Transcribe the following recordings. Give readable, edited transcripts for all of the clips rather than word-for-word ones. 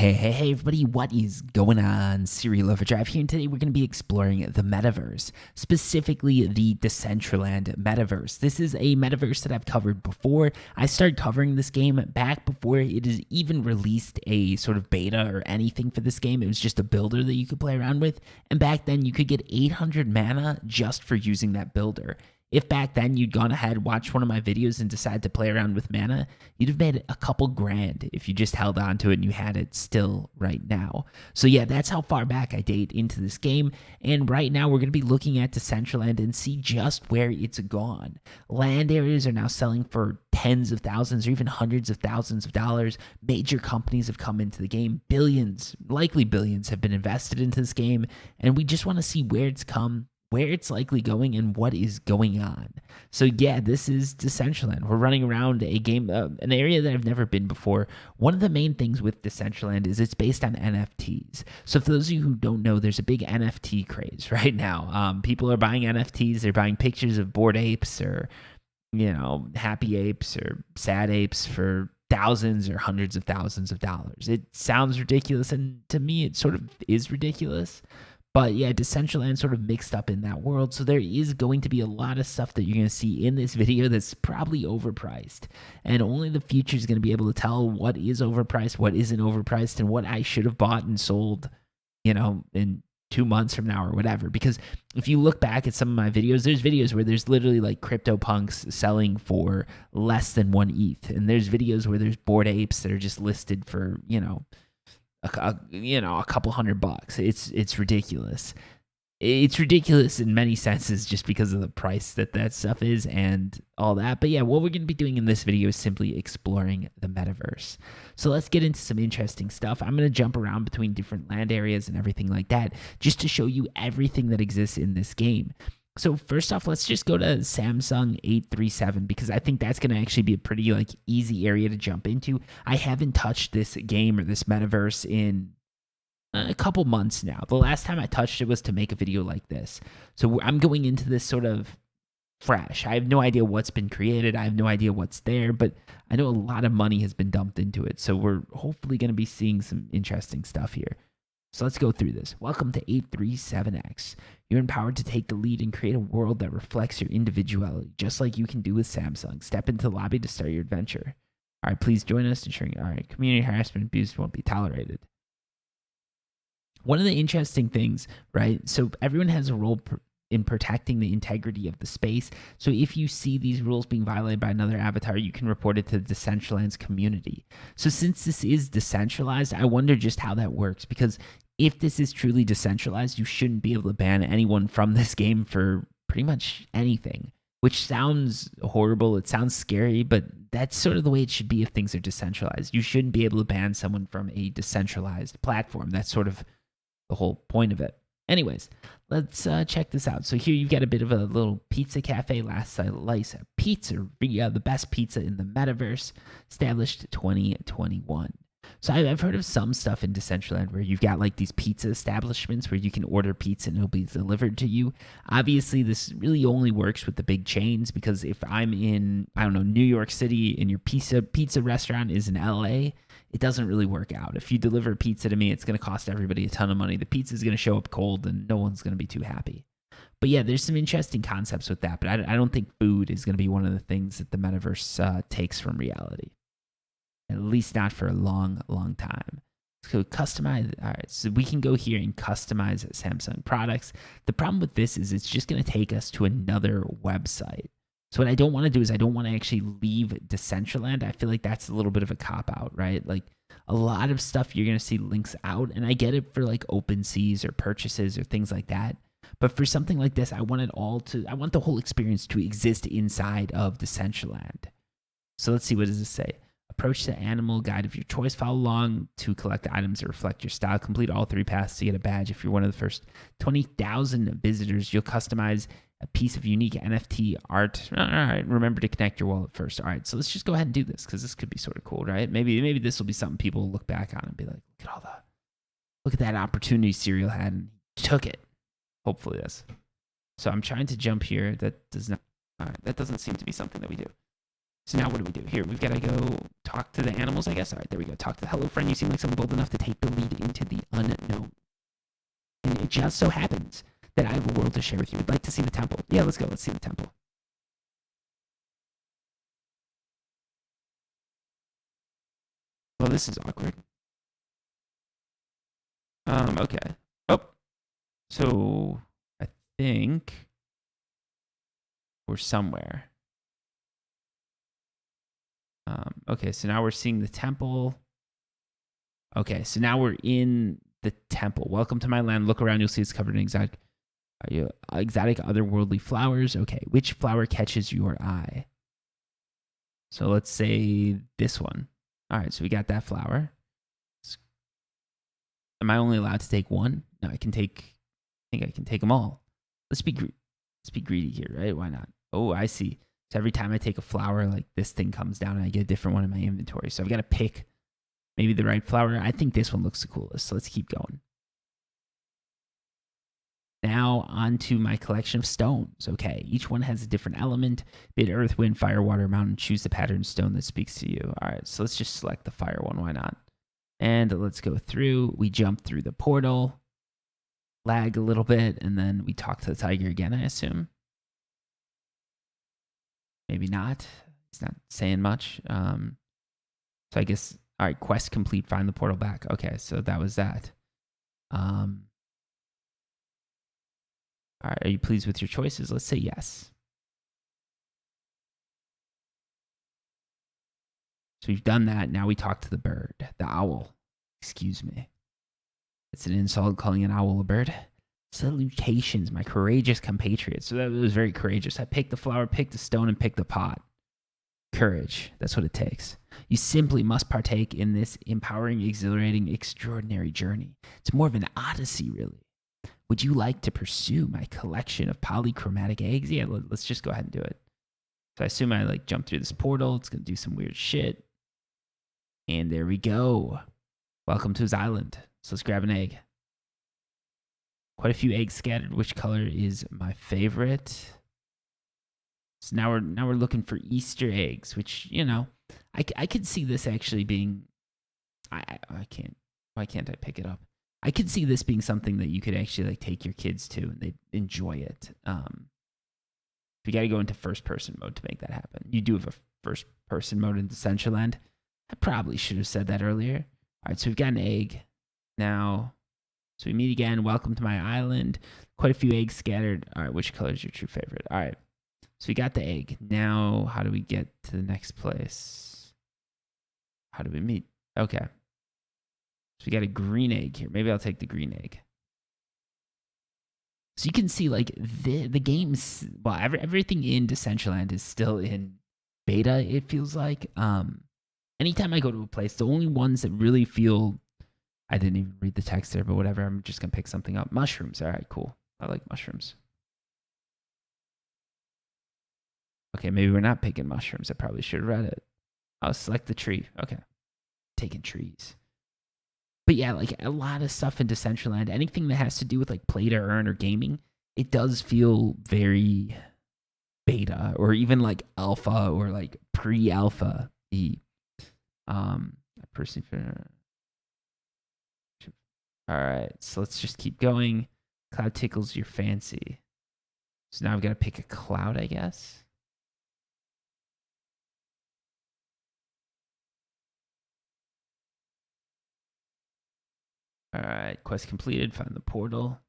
Hey, everybody, what is going on? Serial Overdrive here, and today we're going to be exploring the metaverse, specifically the Decentraland Metaverse. This is a metaverse that I've covered before. I started covering this game back before it has even released a sort of beta or anything for this game. It was just a builder that you could play around with, and back then you could get 800 mana just for using that builder. If back then you'd gone ahead, watched one of my videos, and decided to play around with mana, you'd have made a couple grand if you just held on to it and you had it still right now. So yeah, that's how far back I date into this game. And right now we're going to be looking at Decentraland and see just where it's gone. Land areas are now selling for tens of thousands or even hundreds of thousands of dollars. Major companies have come into the game. Billions, likely billions, have been invested into this game. And we just want to see where it's come, where it's likely going, and what is going on. So yeah, this is Decentraland. We're running around a game, an area that I've never been before. One of the main things with Decentraland is it's based on NFTs. So for those of you who don't know, there's a big NFT craze right now. People are buying NFTs. They're buying pictures of bored apes or, happy apes or sad apes for thousands or hundreds of thousands of dollars. It sounds ridiculous, and to me, it sort of is ridiculous. But yeah, Decentraland sort of mixed up in that world. So there is going to be a lot of stuff that you're going to see in this video that's probably overpriced. And only the future is going to be able to tell what is overpriced, what isn't overpriced, and what I should have bought and sold, in 2 months from now or whatever. Because if you look back at some of my videos, there's videos where there's literally like CryptoPunks selling for less than 1 ETH. And there's videos where there's bored apes that are just listed for, a couple $100. It's ridiculous. It's ridiculous in many senses just because of the price that stuff is and all that. But yeah, what we're going to be doing in this video is simply exploring the metaverse. So let's get into some interesting stuff. I'm going to jump around between different land areas and everything like that just to show you everything that exists in this game. So first off, let's just go to Samsung 837 because I think that's going to actually be a pretty easy area to jump into. I haven't touched this game or this metaverse in a couple months now. The last time I touched it was to make a video like this. So I'm going into this sort of fresh. I have no idea what's been created. I have no idea what's there, but I know a lot of money has been dumped into it. So we're hopefully going to be seeing some interesting stuff here. So let's go through this. Welcome to 837X. You're empowered to take the lead and create a world that reflects your individuality, just like you can do with Samsung. Step into the lobby to start your adventure. All right, please join us, ensuring community harassment and abuse won't be tolerated. One of the interesting things, right? So everyone has a role in protecting the integrity of the space. So if you see these rules being violated by another avatar, you can report it to the Decentraland's community. So since this is decentralized, I wonder just how that works, because if this is truly decentralized, you shouldn't be able to ban anyone from this game for pretty much anything, which sounds horrible. It sounds scary, but that's sort of the way it should be if things are decentralized. You shouldn't be able to ban someone from a decentralized platform. That's sort of the whole point of it. Anyways, let's check this out. So here you've got a bit of a little pizza cafe, Last Slice Pizzeria, the best pizza in the metaverse, established 2021. So I've heard of some stuff in Decentraland where you've got these pizza establishments where you can order pizza and it'll be delivered to you. Obviously, this really only works with the big chains, because if I'm in, New York City and your pizza restaurant is in LA, it doesn't really work out. If you deliver pizza to me, it's going to cost everybody a ton of money. The pizza is going to show up cold and no one's going to be too happy. But yeah, there's some interesting concepts with that. But I don't think food is going to be one of the things that the metaverse takes from reality. At least not for a long, long time. So customize. All right, so we can go here and customize Samsung products. The problem with this is it's just going to take us to another website. So what I don't want to do is I don't want to actually leave Decentraland. I feel like that's a little bit of a cop-out, right? A lot of stuff you're going to see links out, and I get it for OpenSeas or purchases or things like that. But for something like this, I want the whole experience to exist inside of Decentraland. So let's see, what does this say? Approach the animal guide of your choice. Follow along to collect the items that reflect your style. Complete all 3 paths to get a badge. If you're one of the first 20,000 visitors, you'll customize a piece of unique NFT art. All right, remember to connect your wallet first. All right, so let's just go ahead and do this, because this could be sort of cool, right? Maybe this will be something people will look back on and be like, look at that opportunity Serial had and he took it. Hopefully this. So I'm trying to jump here. That doesn't seem to be something that we do. So now what do we do here? We've got to go talk to the animals, I guess. All right, there we go. Talk to the hello friend. You seem like someone bold enough to take the lead into the unknown. And it just so happens that I have a world to share with you. Would like to see the temple. Yeah, let's go. Let's see the temple. Well, this is awkward. Okay. Oh, so I think we're somewhere. Okay, so now we're seeing the temple. Okay, so now we're in the temple. Welcome to my land. Look around. You'll see it's covered in exotic otherworldly flowers. Okay, which flower catches your eye? So let's say this one. All right, so we got that flower. Am I only allowed to take one? No, I think I can take them all. Let's be greedy here, right? Why not? Oh, I see. So every time I take a flower, like this thing comes down and I get a different one in my inventory. So I've got to pick maybe the right flower. I think this one looks the coolest. So let's keep going. Now onto my collection of stones. Okay, each one has a different element. Be it earth, wind, fire, water, mountain. Choose the pattern stone that speaks to you. All right, so let's just select the fire one. Why not? And let's go through. We jump through the portal, lag a little bit, and then we talk to the tiger again, I assume. Maybe not. He's not saying much. So I guess, all right, quest complete, find the portal back. Okay, so that was that. All right, are you pleased with your choices? Let's say yes. So we've done that. Now we talk to the bird, the owl. Excuse me. It's an insult calling an owl a bird. Salutations, my courageous compatriots. So that was very courageous. I picked the flower, picked the stone, and picked the pot. Courage. That's what it takes. You simply must partake in this empowering, exhilarating, extraordinary journey. It's more of an odyssey, really. Would you like to pursue my collection of polychromatic eggs? Yeah, let's just go ahead and do it. So I assume I jump through this portal. It's going to do some weird shit. And there we go. Welcome to his island. So let's grab an egg. Quite a few eggs scattered. Which color is my favorite? So now we're looking for Easter eggs, which, I could see this actually being, I can't, why can't I pick it up? I could see this being something that you could actually take your kids to and they'd enjoy it. You got to go into first person mode to make that happen. You do have a first person mode in Decentraland. I probably should have said that earlier. All right, so we've got an egg now. So we meet again. Welcome to my island. Quite a few eggs scattered. All right, which color is your true favorite? All right, so we got the egg. Now, how do we get to the next place? How do we meet? Okay. So we got a green egg here. Maybe I'll take the green egg. So you can see the game's, well, everything in Decentraland is still in beta, it feels like. Anytime I go to a place, the only ones that really feel, I didn't even read the text there, but whatever, I'm just going to pick something up. Mushrooms. All right, cool. I like mushrooms. Okay, maybe we're not picking mushrooms. I probably should have read it. I'll select the tree. Okay. Taking trees. But yeah, a lot of stuff in Decentraland, anything that has to do with play to earn or gaming, it does feel very beta or even alpha or pre-alpha. All right, so let's just keep going. Cloud tickles your fancy. So now I've got to pick a cloud, I guess. All right, quest completed. Find the portal.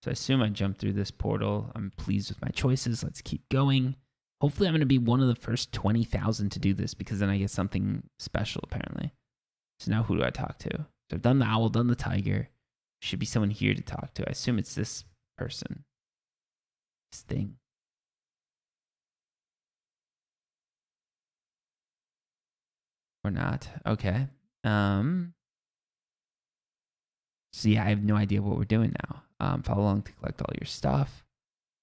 So I assume I jumped through this portal. I'm pleased with my choices. Let's keep going. Hopefully I'm going to be one of the first 20,000 to do this because then I get something special, apparently. So now who do I talk to? So I've done the owl, done the tiger. Should be someone here to talk to. I assume it's this person. This thing. Or not. Okay. So yeah, I have no idea what we're doing now. Follow along to collect all your stuff.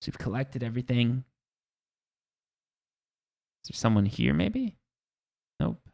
So we've collected everything. Is there someone here maybe? Nope.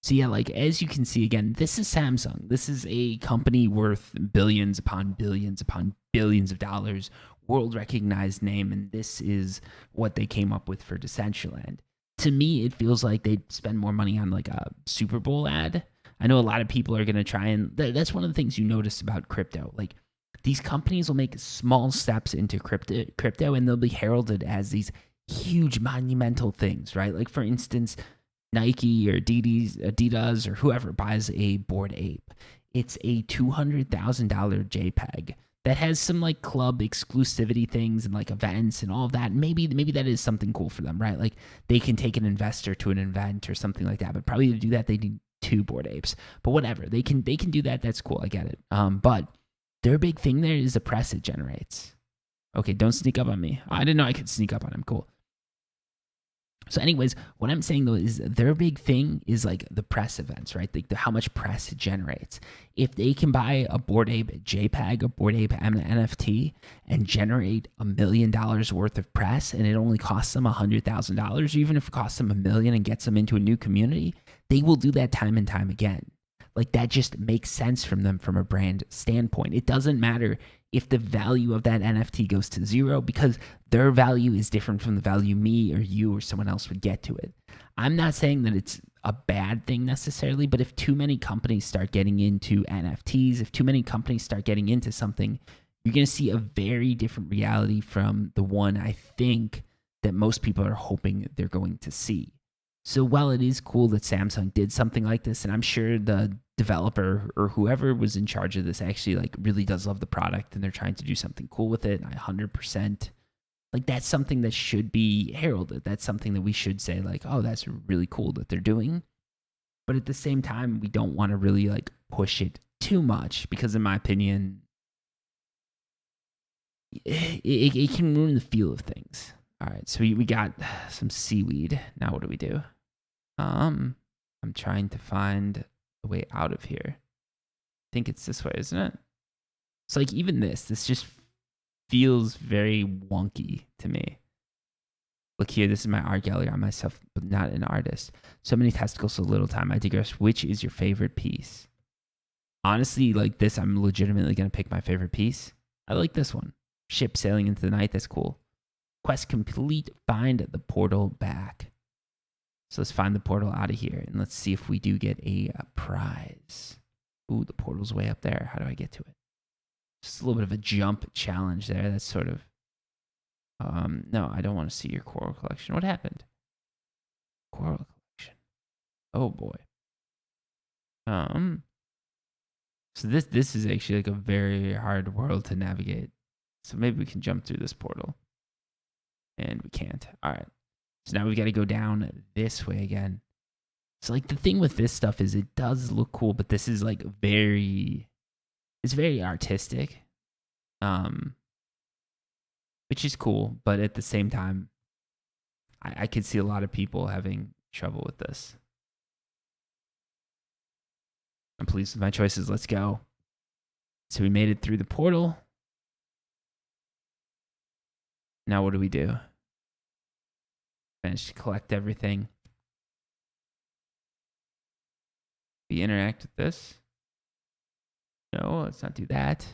So yeah, as you can see again, this is Samsung. This is a company worth billions upon billions upon billions of dollars world recognized name, and this is what they came up with for Decentraland. To me, it feels like they spend more money on like a Super Bowl ad. I know a lot of people are going to try and that's one of the things you notice about crypto. Like these companies will make small steps into crypto and they'll be heralded as these huge monumental things, right? Like for instance, Nike or Adidas or whoever buys a Bored Ape. It's a $200,000 JPEG that has some like club exclusivity things and like events and all of that. Maybe that is something cool for them, right? Like they can take an investor to an event or something like that. But probably to do that, they need 2 Bored Apes. But whatever, they can do that. That's cool. I get it. But their big thing there is the press it generates. Okay, don't sneak up on me. I didn't know I could sneak up on him. Cool. So anyways, what I'm saying though is their big thing is like the press events, right? Like how much press it generates. If they can buy a Bored Ape JPEG, a Bored Ape NFT, and generate $1 million worth of press, and it only costs them $100,000, even if it costs them $1 million and gets them into a new community, they will do that time and time again. Like that just makes sense from them from a brand standpoint. It doesn't matter if the value of that NFT goes to 0 because their value is different from the value me or you or someone else would get to it. I'm not saying that it's a bad thing necessarily, but if too many companies start getting into NFTs, if too many companies start getting into something, you're going to see a very different reality from the one I think that most people are hoping they're going to see. So while it is cool that Samsung did something like this, and I'm sure the developer or whoever was in charge of this actually like really does love the product and they're trying to do something cool with it, and I 100% like that's something that should be heralded. That's something that we should say like, oh, that's really cool that they're doing. But at the same time, we don't want to really like push it too much because in my opinion, it can ruin the feel of things. All right, so we got some seaweed. Now what do we do? I'm trying to find the way out of here. I think it's this way, isn't it? It's like even this just feels very wonky to me. Look here, this is my art gallery on myself, but not an artist. So many testicles, so little time. I digress. Which is your favorite piece? Honestly, like this, I'm legitimately going to pick my favorite piece. I like this one. Ship sailing into the night. That's cool. Quest complete. Find the portal back. So let's find the portal out of here. And let's see if we do get a prize. Ooh, the portal's way up there. How do I get to it? Just a little bit of a jump challenge there. That's sort of... no, I don't want to see your coral collection. What happened? Coral collection. Oh, boy. So this is actually like a very hard world to navigate. So maybe we can jump through this portal. And we can't. All right. So now we got to go down this way again. So like the thing with this stuff is it does look cool, but this is like it's very artistic. Which is cool, but at the same time, I could see a lot of people having trouble with this. I'm pleased with my choices. Let's go. So we made it through the portal. Now what do we do? Managed to collect everything. We interact with this. No, let's not do that.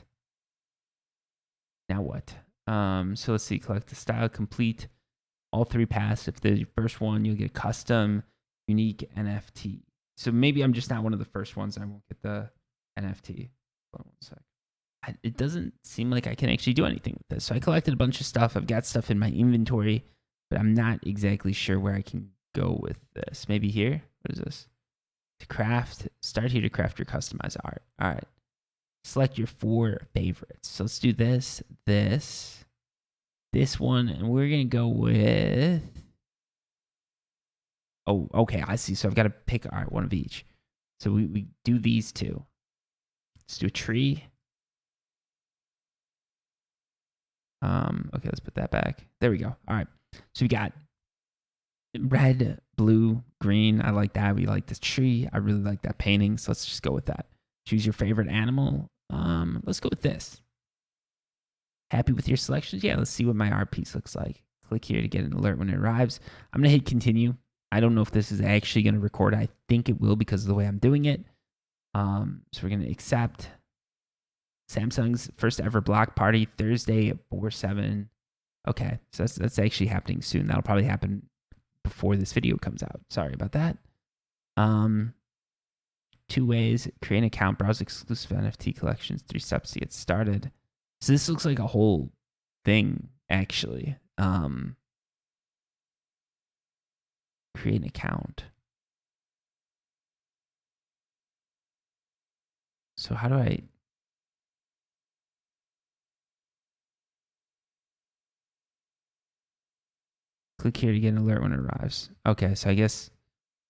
Now what? So let's see. Collect the style, complete all 3 paths. If the first one, you'll get a custom, unique NFT. So maybe I'm just not one of the first ones. I won't get the NFT. Hold on one sec. It doesn't seem like I can actually do anything with this. So I collected a bunch of stuff. I've got stuff in my inventory, but I'm not exactly sure where I can go with this. Maybe here? What is this? To craft. Start here to craft your customized art. All right. Select your 4 favorites. So let's do this one, and we're going to go with... Oh, okay, I see. So I've got to pick, all right, one of each. So we do these 2. Let's do a tree. Okay, let's put that back. There we go. All right. So we got red, blue, green. I like that. We like this tree. I really like that painting. So let's just go with that. Choose your favorite animal. Let's go with this. Happy with your selections? Yeah, let's see what my art piece looks like. Click here to get an alert when it arrives. I'm going to hit continue. I don't know if this is actually going to record. I think it will because of the way I'm doing it. So we're going to accept. Samsung's first ever block party Thursday at 4/7. Okay, so that's actually happening soon. That'll probably happen before this video comes out. Sorry about that. 2 ways: create an account, browse exclusive NFT collections, 3 steps to get started. So this looks like a whole thing, actually. Create an account. So how do I... Click here to get an alert when it arrives. Okay, so I guess,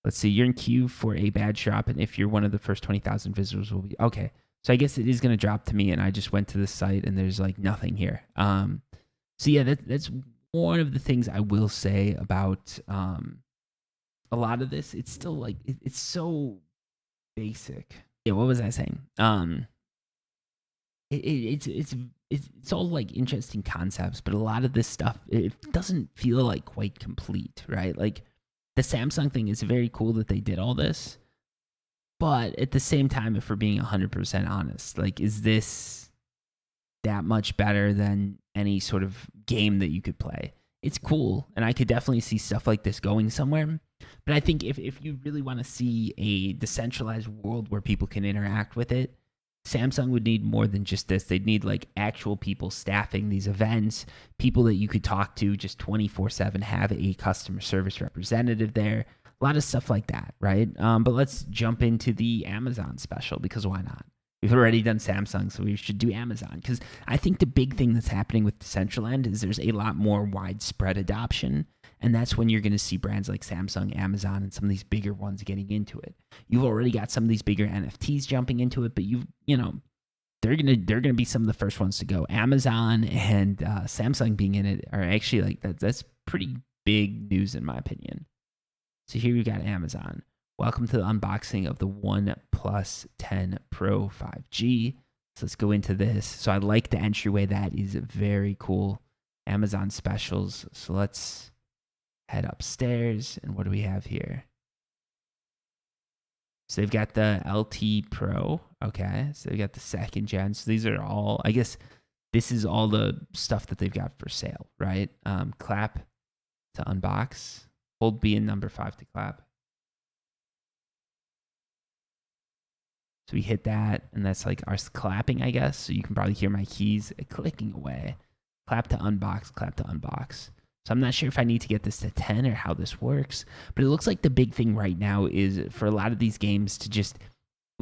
let's see, you're in queue for a badge drop, and if you're one of the first 20,000 visitors will be... Okay, so I guess it is going to drop to me, and I just went to the site, and there's like nothing here. So yeah, that's one of the things I will say about a lot of this. It's still like, it's so basic. Yeah, what was I saying? It's all like interesting concepts, but a lot of this stuff, it doesn't feel like quite complete, right? Like the Samsung thing is very cool that they did all this, but at the same time, if we're being 100% honest, like, is this that much better than any sort of game that you could play? It's cool, and I could definitely see stuff like this going somewhere. But I think if you really want to see a decentralized world where people can interact with it, Samsung would need more than just this. They'd need like actual people staffing these events, people that you could talk to just 24/7, have a customer service representative there, a lot of stuff like that, right? But let's jump into the Amazon special, because why not? We've already done Samsung, so we should do Amazon, because I think the big thing that's happening with Decentraland is there's a lot more widespread adoption, and that's when you're going to see brands like Samsung, Amazon, and some of these bigger ones getting into it. You've already got some of these bigger NFTs jumping into it, but they're gonna be some of the first ones to go. Amazon and Samsung being in it are actually like that's pretty big news in my opinion. So here we've got Amazon. Welcome to the unboxing of the OnePlus 10 Pro 5G. So let's go into this. So I like the entryway. That is very cool. Amazon specials. So let's head upstairs. And what do we have here? So they've got the LT Pro. Okay. So they've got the 2nd gen. So these are all, I guess this is all the stuff that they've got for sale, right? Clap to unbox. Hold B and number 5 to clap. So we hit that, and that's like our clapping, I guess. So you can probably hear my keys clicking away. Clap to unbox, clap to unbox. So I'm not sure if I need to get this to 10 or how this works, but it looks like the big thing right now is for a lot of these games to just,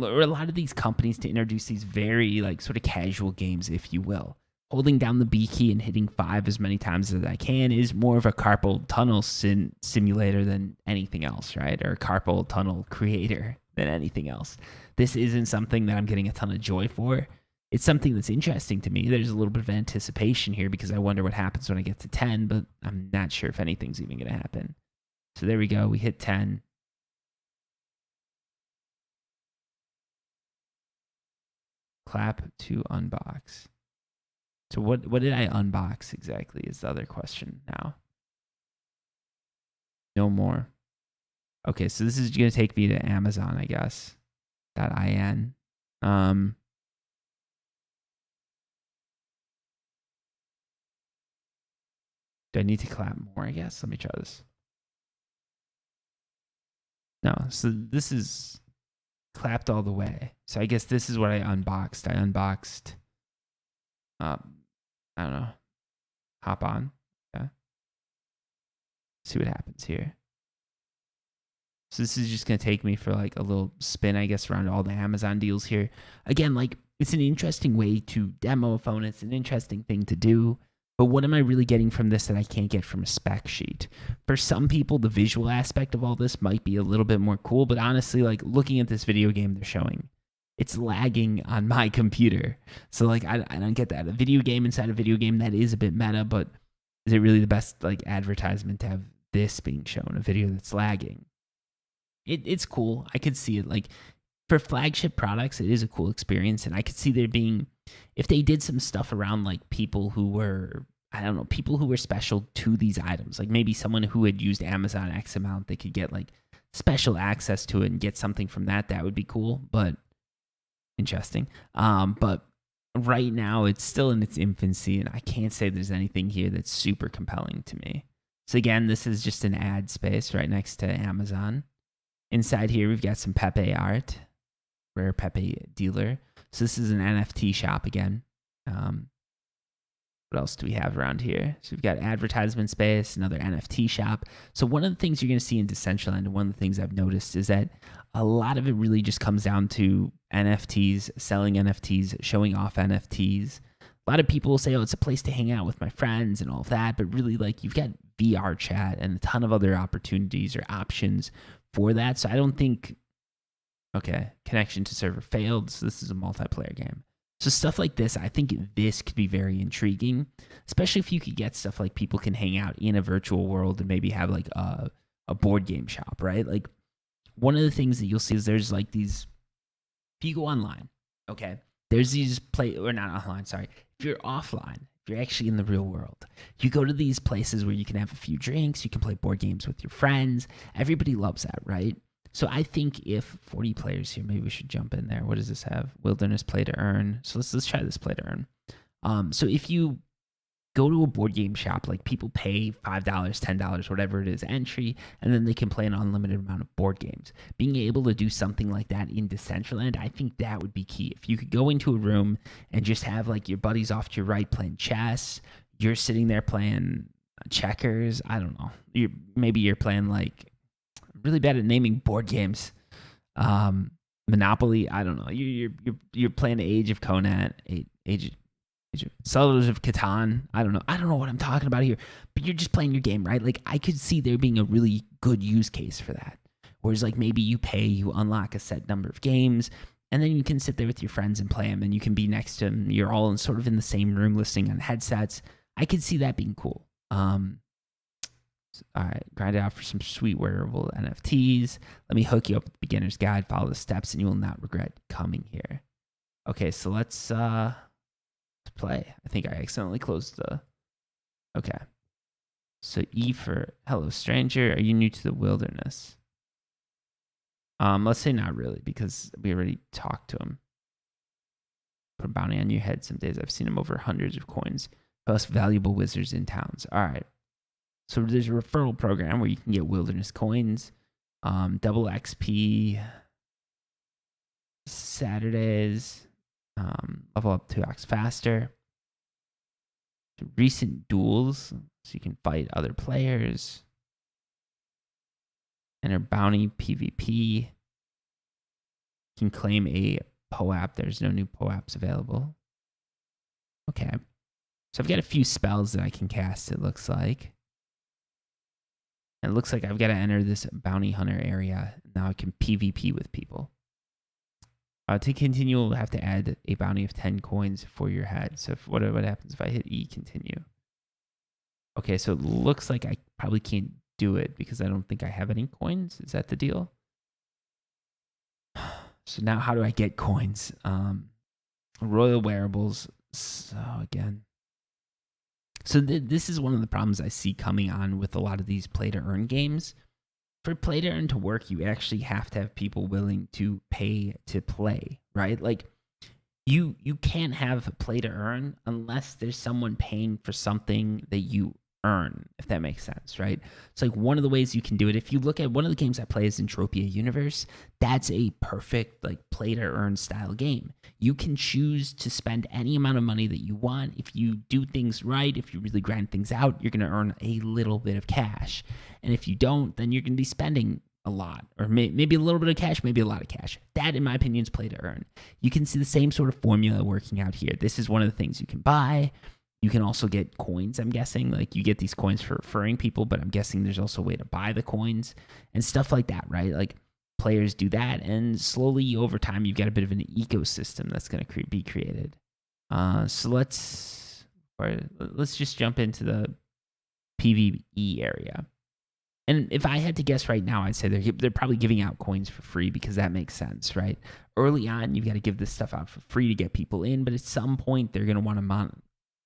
or a lot of these companies to introduce these very like sort of casual games, if you will. Holding down the B key and hitting 5 as many times as I can is more of a carpal tunnel simulator than anything else, right? Or a carpal tunnel creator than anything else. This isn't something that I'm getting a ton of joy for. It's something that's interesting to me. There's a little bit of anticipation here because I wonder what happens when I get to 10, but I'm not sure if anything's even going to happen. So there we go. We hit 10. Clap to unbox. So what did I unbox exactly is the other question now. No more. Okay, so this is going to take me to Amazon, I guess. .in. Do I need to clap more, I guess? Let me try this. No, so this is clapped all the way. So I guess this is what I unboxed. I unboxed, I don't know, hop on. Okay. See what happens here. So this is just going to take me for like a little spin, I guess, around all the Amazon deals here. Again, like it's an interesting way to demo a phone. It's an interesting thing to do. But what am I really getting from this that I can't get from a spec sheet? For some people, the visual aspect of all this might be a little bit more cool. But honestly, like looking at this video game they're showing, it's lagging on my computer. So like I don't get that. A video game inside a video game, that is a bit meta. But is it really the best like advertisement to have this being shown, a video that's lagging? It's cool. I could see it. Like for flagship products, it is a cool experience, and I could see there being, if they did some stuff around like people who were, I don't know, people who were special to these items, like maybe someone who had used Amazon X amount, they could get like special access to it and get something from that. That would be cool, but interesting. But right now it's still in its infancy, and I can't say there's anything here that's super compelling to me. So again, this is just an ad space right next to Amazon. Inside here, we've got some Pepe art, rare Pepe dealer. So this is an NFT shop again. What else do we have around here? So we've got advertisement space, another NFT shop. So one of the things you're going to see in Decentraland, and one of the things I've noticed is that a lot of it really just comes down to NFTs, selling NFTs, showing off NFTs. A lot of people will say, oh, it's a place to hang out with my friends and all of that. But really, like, you've got VR chat and a ton of other opportunities or options for that. So I don't think, okay, connection to server failed. So this is a multiplayer game. So stuff like this, I think this could be very intriguing, especially if you could get stuff like people can hang out in a virtual world and maybe have like a board game shop, right? Like one of the things that you'll see is there's like these, if you go online, okay, there's these or not online, sorry. If you're offline, if you're actually in the real world, you go to these places where you can have a few drinks, you can play board games with your friends. Everybody loves that, right? So I think if 40 players here, maybe we should jump in there. What does this have? Wilderness play to earn. So let's try this play to earn. So if you go to a board game shop, like people pay $5, $10, whatever it is, entry, and then they can play an unlimited amount of board games. Being able to do something like that in Decentraland, I think that would be key. If you could go into a room and just have like your buddies off to your right playing chess, you're sitting there playing checkers. I don't know. Maybe you're playing like, really bad at naming board games. Monopoly, I don't know. You're playing Age of Conan, Age of Settlers of Catan. I don't know what I'm talking about here. But you're just playing your game, right? Like I could see there being a really good use case for that. Whereas like maybe you pay, you unlock a set number of games, and then you can sit there with your friends and play them, and you can be next to them. You're all sort of in the same room listening on headsets. I could see that being cool. All right, grind it out for some sweet wearable NFTs. Let me hook you up with the beginner's guide. Follow the steps, and you will not regret coming here. Okay, so let's play. I think I accidentally closed the. Okay, so E for hello stranger. Are you new to the wilderness? Let's say not really, because we already talked to him. Put a bounty on your head. Some days I've seen him over hundreds of coins. Most valuable wizards in towns. All right. So there's a referral program where you can get wilderness coins, double XP, Saturdays, level up 2x faster, recent duels, so you can fight other players, enter bounty PvP, you can claim a POAP. There's no new POAPs available. Okay, so I've got a few spells that I can cast, it looks like. And it looks like I've got to enter this bounty hunter area. Now I can PvP with people. To continue, we'll have to add a bounty of 10 coins for your head. So what happens if I hit E, continue? Okay, so it looks like I probably can't do it because I don't think I have any coins. Is that the deal? So now how do I get coins? Royal Wearables. So again. So this is one of the problems I see coming on with a lot of these play-to-earn games. For play-to-earn to work, you actually have to have people willing to pay to play, right? Like, you can't have play-to-earn unless there's someone paying for something that you earn, if that makes sense, right? It's like one of the ways you can do it. If you look at one of the games I play is Entropia Universe, that's a perfect like play-to-earn style game. You can choose to spend any amount of money that you want. If you do things right, if you really grind things out, you're going to earn a little bit of cash. And if you don't, then you're going to be spending a lot, or maybe a little bit of cash, maybe a lot of cash. That, in my opinion, is play to earn. You can see the same sort of formula working out here. This is one of the things you can buy. You can also get coins, I'm guessing. Like, you get these coins for referring people, but I'm guessing there's also a way to buy the coins and stuff like that, right? Like, players do that, and slowly over time, you've got a bit of an ecosystem that's going to be created. So let's just jump into the PvE area. And if I had to guess right now, I'd say they're probably giving out coins for free because that makes sense, right? Early on, you've got to give this stuff out for free to get people in, but at some point, they're going to want to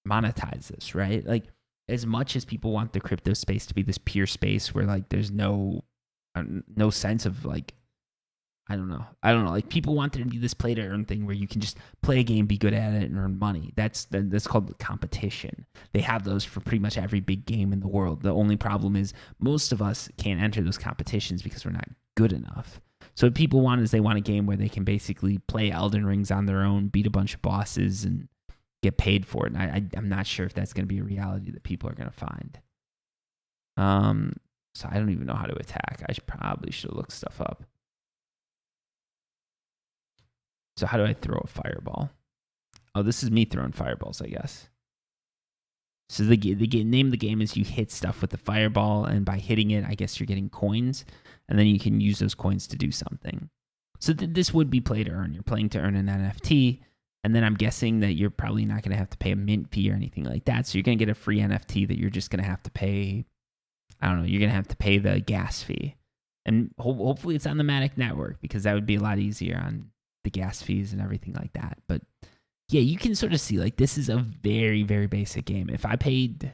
monetize this, right? Like, as much as people want the crypto space to be this pure space where like there's no sense of like I don't know. I don't know. Like people want there to be this play to earn thing where you can just play a game, be good at it, and earn money. That's called competition. They have those for pretty much every big game in the world. The only problem is most of us can't enter those competitions because we're not good enough. So what people want is they want a game where they can basically play Elden Rings on their own, beat a bunch of bosses, and get paid for it. And I'm not sure if that's going to be a reality that people are going to find. So I don't even know how to attack. I probably should have looked stuff up. So how do I throw a fireball? Oh, this is me throwing fireballs, I guess. So the name of the game is you hit stuff with the fireball, and by hitting it, I guess you're getting coins, and then you can use those coins to do something. So this would be play to earn. You're playing to earn an NFT, and then I'm guessing that you're probably not going to have to pay a mint fee or anything like that. So you're going to get a free NFT that you're just going to have to pay. I don't know. You're going to have to pay the gas fee, and hopefully it's on the Matic network because that would be a lot easier on the gas fees and everything like that. But yeah, you can sort of see like this is a very, very basic game. If I paid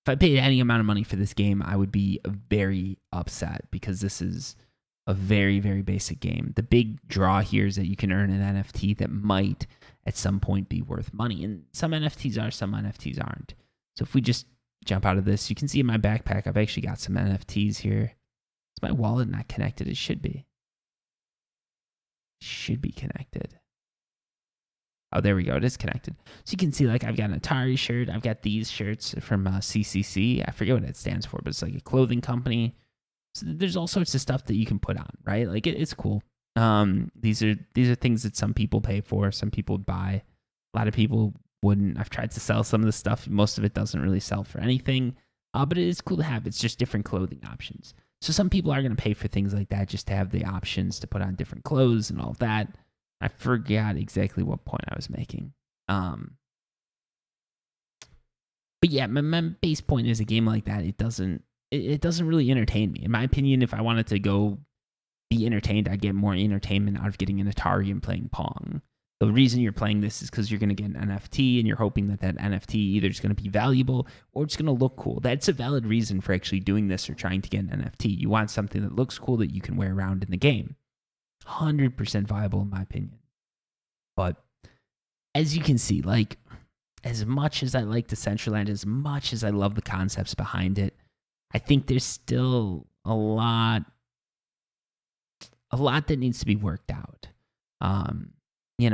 any amount of money for this game, I would be very upset because this is a very, very basic game. The big draw here is that you can earn an NFT that might at some point be worth money. And some NFTs are, some NFTs aren't. So if we just jump out of this, you can see in my backpack, I've actually got some NFTs here. Is my wallet not connected? It should be. Should be connected. Oh, there we go. It is connected. So you can see, like, I've got an Atari shirt. I've got these shirts from CCC. I forget what it stands for, but it's like a clothing company. So there's all sorts of stuff that you can put on, right? Like, it's cool. These are things that some people pay for. Some people buy. A lot of people wouldn't. I've tried to sell some of the stuff. Most of it doesn't really sell for anything. But it is cool to have. It's just different clothing options. So some people are going to pay for things like that just to have the options to put on different clothes and all that. I forgot exactly what point I was making. But yeah, my base point is a game like that. It doesn't really entertain me. In my opinion, if I wanted to go be entertained, I'd get more entertainment out of getting an Atari and playing Pong. The reason you're playing this is because you're going to get an NFT and you're hoping that NFT either is going to be valuable or it's going to look cool. That's a valid reason for actually doing this or trying to get an NFT. You want something that looks cool that you can wear around in the game. 100% viable in my opinion. But as you can see, like, as much as I like Decentraland, as much as I love the concepts behind it, I think there's still a lot that needs to be worked out.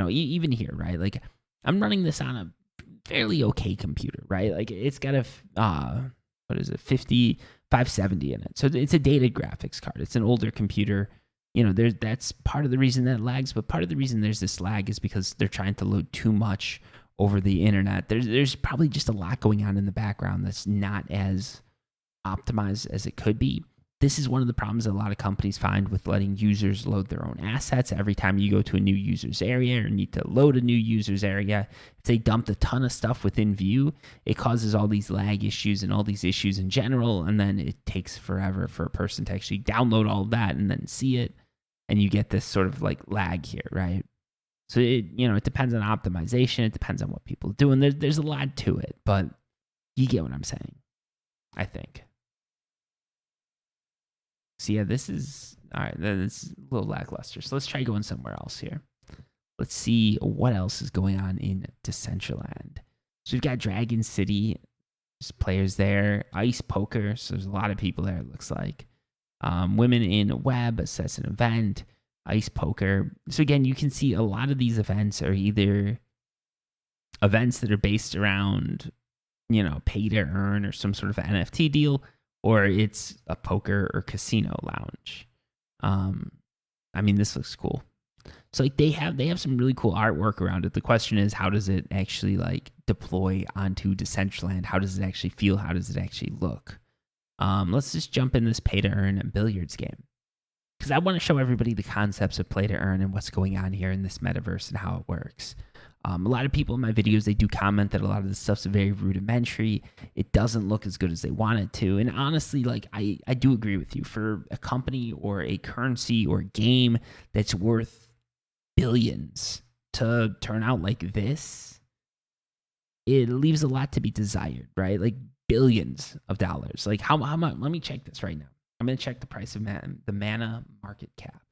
Even here, right? Like, I'm running this on a fairly okay computer, right? Like, it's got a 570 in it. So it's a dated graphics card. It's an older computer. That's part of the reason that it lags, but part of the reason there's this lag is because they're trying to load too much over the internet. There's probably just a lot going on in the background that's not as optimized as it could be. This is one of the problems that a lot of companies find with letting users load their own assets. Every time you go to a new user's area or need to load a new user's area, if they dumped a ton of stuff within View, it causes all these lag issues and all these issues in general, and then it takes forever for a person to actually download all of that and then see it, and you get this sort of like lag here, right? So it depends on optimization. It depends on what people do, and there's a lot to it, but you get what I'm saying, I think. So yeah, this is, all right, that's a little lackluster. So let's try going somewhere else here. Let's see what else is going on in Decentraland. So we've got Dragon City, there's players there, Ice Poker, so there's a lot of people there, it looks like. Women in Web, Assess an Event, Ice Poker. So again, you can see a lot of these events are either events that are based around, pay to earn or some sort of NFT deal, or it's a poker or casino lounge. This looks cool. So like they have some really cool artwork around it. The question is, how does it actually like deploy onto Decentraland? How does it actually feel? How does it actually look? Let's just jump in this pay to earn billiards game, because I want to show everybody the concepts of play to earn and what's going on here in this metaverse and how it works. A lot of people in my videos, they do comment that a lot of this stuff's very rudimentary. It doesn't look as good as they want it to. And honestly, like I do agree with you. For a company or a currency or game that's worth billions to turn out like this, it leaves a lot to be desired, right? Like billions of dollars. Like how much? Let me check this right now. I'm going to check the price of the Mana market cap.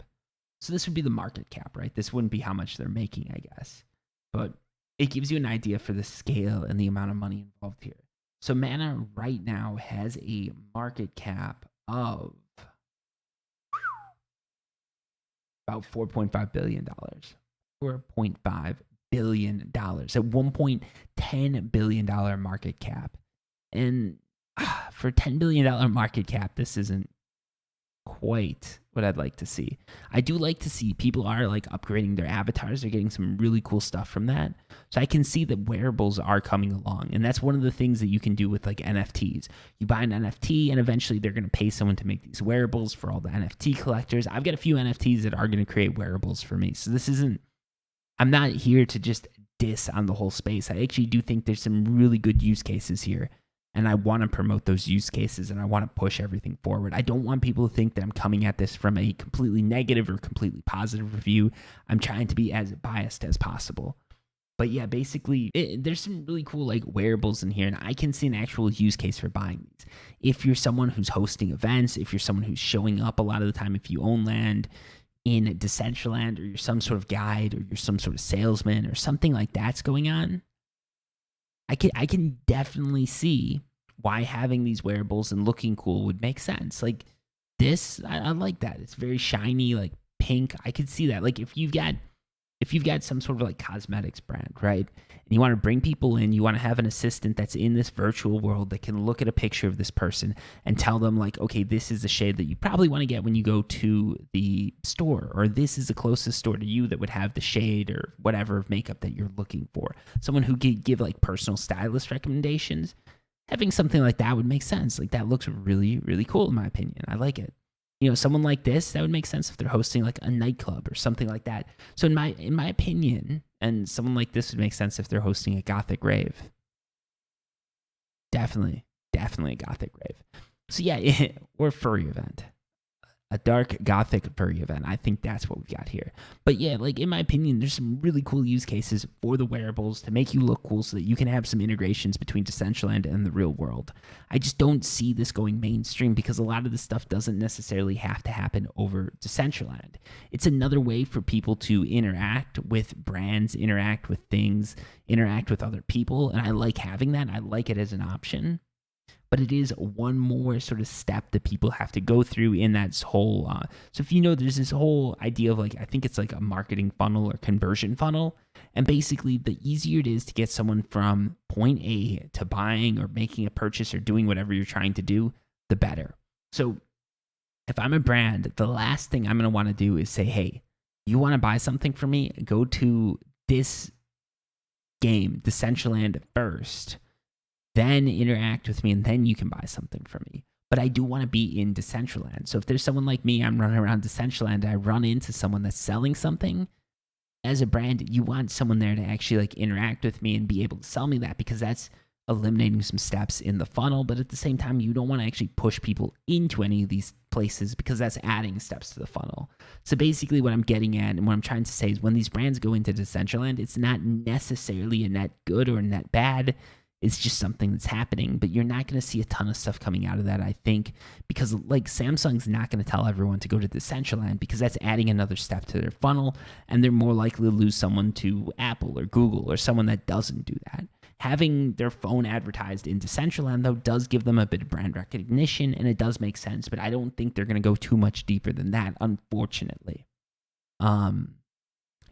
So this would be the market cap, right? This wouldn't be how much they're making, I guess. But it gives you an idea for the scale and the amount of money involved here. So Mana right now has a market cap of about $4.5 billion. $4.5 billion. At $1.10 billion market cap. And for $10 billion market cap, this isn't quite what I'd like to see. I do like to see people are like upgrading their avatars. They're getting some really cool stuff from that. So I can see that wearables are coming along. And that's one of the things that you can do with like NFTs. You buy an NFT and eventually they're going to pay someone to make these wearables for all the NFT collectors. I've got a few NFTs that are going to create wearables for me. So this isn't, I'm not here to just diss on the whole space. I actually do think there's some really good use cases here. And I want to promote those use cases and I want to push everything forward. I don't want people to think that I'm coming at this from a completely negative or completely positive review. I'm trying to be as biased as possible. But yeah, basically, there's some really cool like wearables in here, and I can see an actual use case for buying these. If you're someone who's hosting events, if you're someone who's showing up a lot of the time, if you own land in Decentraland, or you're some sort of guide, or you're some sort of salesman, or something like that's going on, I can definitely see why having these wearables and looking cool would make sense. Like this, I like that. It's very shiny, like pink. I could see that. Like if you've got some sort of like cosmetics brand, right? And you want to bring people in, you want to have an assistant that's in this virtual world that can look at a picture of this person and tell them like, okay, this is the shade that you probably want to get when you go to the store, or this is the closest store to you that would have the shade or whatever of makeup that you're looking for. Someone who could give like personal stylist recommendations. Having something like that would make sense. Like that looks really, really cool in my opinion. I like it. You know, someone like this, that would make sense if they're hosting like a nightclub or something like that. So in my opinion, and someone like this would make sense if they're hosting a gothic rave. Definitely a gothic rave. So yeah, or furry event. A dark gothic furry event. I think that's what we got here. But yeah, like in my opinion, there's some really cool use cases for the wearables to make you look cool so that you can have some integrations between Decentraland and the real world. I just don't see this going mainstream because a lot of this stuff doesn't necessarily have to happen over Decentraland. It's another way for people to interact with brands, interact with things, interact with other people. And I like having that. I like it as an option. But it is one more sort of step that people have to go through in that whole. So if you know, there's this whole idea of like, I think it's like a marketing funnel or conversion funnel. And basically, the easier it is to get someone from point A to buying or making a purchase or doing whatever you're trying to do, the better. So if I'm a brand, the last thing I'm going to want to do is say, hey, you want to buy something from me? Go to this game, Decentraland first. Then interact with me, and then you can buy something from me. But I do want to be in Decentraland. So if there's someone like me, I'm running around Decentraland, and I run into someone that's selling something, as a brand, you want someone there to actually like interact with me and be able to sell me that, because that's eliminating some steps in the funnel. But at the same time, you don't want to actually push people into any of these places because that's adding steps to the funnel. So basically what I'm getting at and what I'm trying to say is when these brands go into Decentraland, it's not necessarily a net good or a net bad. It's just something that's happening, but you're not going to see a ton of stuff coming out of that, I think, because like Samsung's not going to tell everyone to go to Decentraland because that's adding another step to their funnel, and they're more likely to lose someone to Apple or Google or someone that doesn't do that. Having their phone advertised in Decentraland, though, does give them a bit of brand recognition, and it does make sense, but I don't think they're going to go too much deeper than that, unfortunately.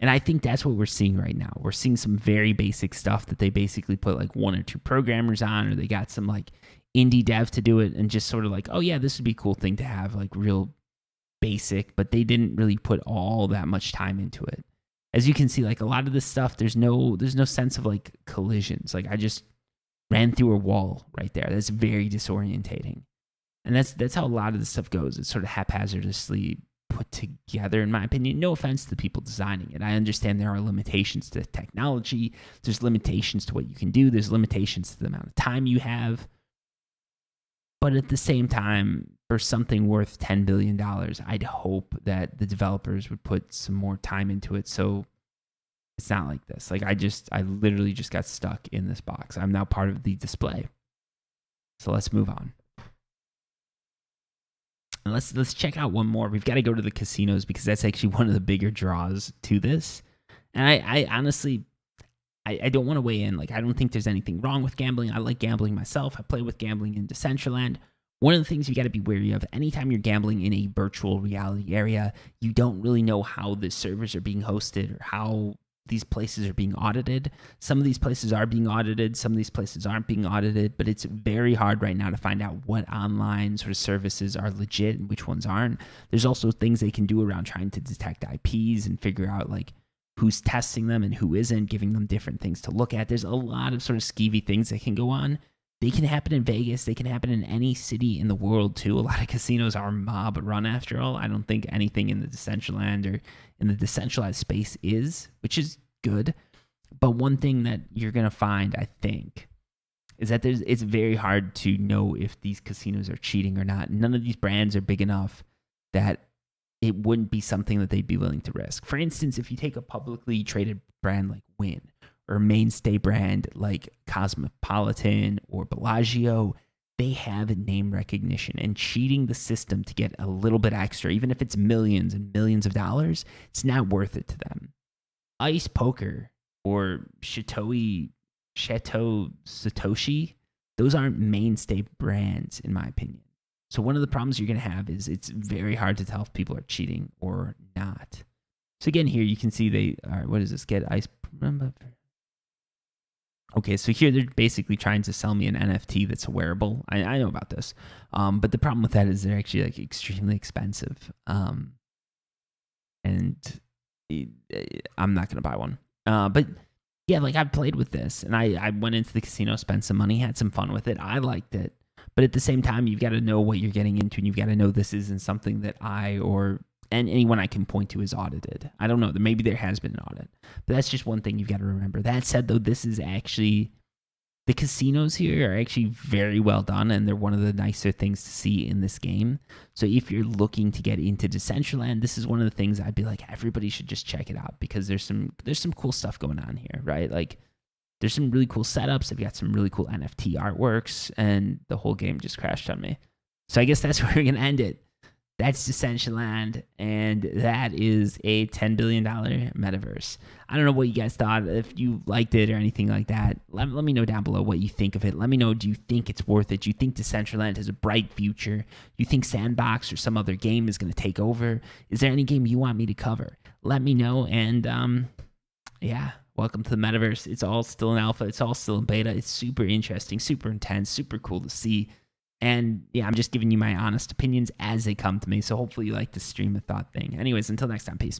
And I think that's what we're seeing right now. We're seeing some very basic stuff that they basically put like one or two programmers on, or they got some like indie dev to do it and just sort of like, oh yeah, this would be a cool thing to have, like real basic, but they didn't really put all that much time into it. As you can see, like a lot of this stuff, there's no sense of like collisions. Like I just ran through a wall right there. That's very disorientating. And that's how a lot of this stuff goes. It's sort of haphazardly put together, in my opinion. No offense to the people designing it. I understand there are limitations to technology. There's limitations to what you can do. There's limitations to the amount of time you have. But at the same time, for something worth $10 billion, I'd hope that the developers would put some more time into it. So it's not like this. Like I literally just got stuck in this box. I'm now part of the display. So let's move on. And let's check out one more. We've got to go to the casinos because that's actually one of the bigger draws to this. And I honestly, I don't want to weigh in. Like, I don't think there's anything wrong with gambling. I like gambling myself. I play with gambling in Decentraland. One of the things you got to be wary of anytime you're gambling in a virtual reality area, you don't really know how the servers are being hosted or how these places are being audited. Some of these places are being audited, some of these places aren't being audited, but it's very hard right now to find out what online sort of services are legit and which ones aren't. There's also things they can do around trying to detect IPs and figure out like who's testing them and who isn't, giving them different things to look at. There's a lot of sort of skeevy things that can go on. They can happen in Vegas. They can happen in any city in the world, too. A lot of casinos are mob run, after all. I don't think anything in the Decentraland or in the decentralized space is, which is good. But one thing that you're going to find, I think, is that it's very hard to know if these casinos are cheating or not. None of these brands are big enough that it wouldn't be something that they'd be willing to risk. For instance, if you take a publicly traded brand like Wynn, or a mainstay brand like Cosmopolitan or Bellagio, they have name recognition, and cheating the system to get a little bit extra, even if it's millions and millions of dollars, it's not worth it to them. Ice Poker or Chateau Satoshi, those aren't mainstay brands, in my opinion. So one of the problems you're going to have is it's very hard to tell if people are cheating or not. So again, here you can see they are, what does this get? Ice. Okay, so here they're basically trying to sell me an NFT that's a wearable. I know about this, but the problem with that is they're actually like extremely expensive, and I'm not gonna buy one. But yeah, like I've played with this, and I went into the casino, spent some money, had some fun with it. I liked it, but at the same time, you've got to know what you're getting into, and you've got to know this isn't something that I or anyone I can point to is audited. I don't know. Maybe there has been an audit, but that's just one thing you've got to remember. That said, though, this is actually, the casinos here are actually very well done, and they're one of the nicer things to see in this game. So if you're looking to get into Decentraland, this is one of the things I'd be like, everybody should just check it out, because there's some cool stuff going on here, right? Like, there's some really cool setups. They've got some really cool NFT artworks, and the whole game just crashed on me. So I guess that's where we're going to end it. That's Decentraland, and that is a $10 billion metaverse. I don't know what you guys thought, if you liked it or anything like that. Let me know down below what you think of it. Let me know, do you think it's worth it? Do you think Decentraland has a bright future? Do you think Sandbox or some other game is going to take over? Is there any game you want me to cover? Let me know, and yeah, welcome to the metaverse. It's all still in alpha. It's all still in beta. It's super interesting, super intense, super cool to see. And yeah, I'm just giving you my honest opinions as they come to me. So hopefully you like the stream of thought thing. Anyways, until next time, peace.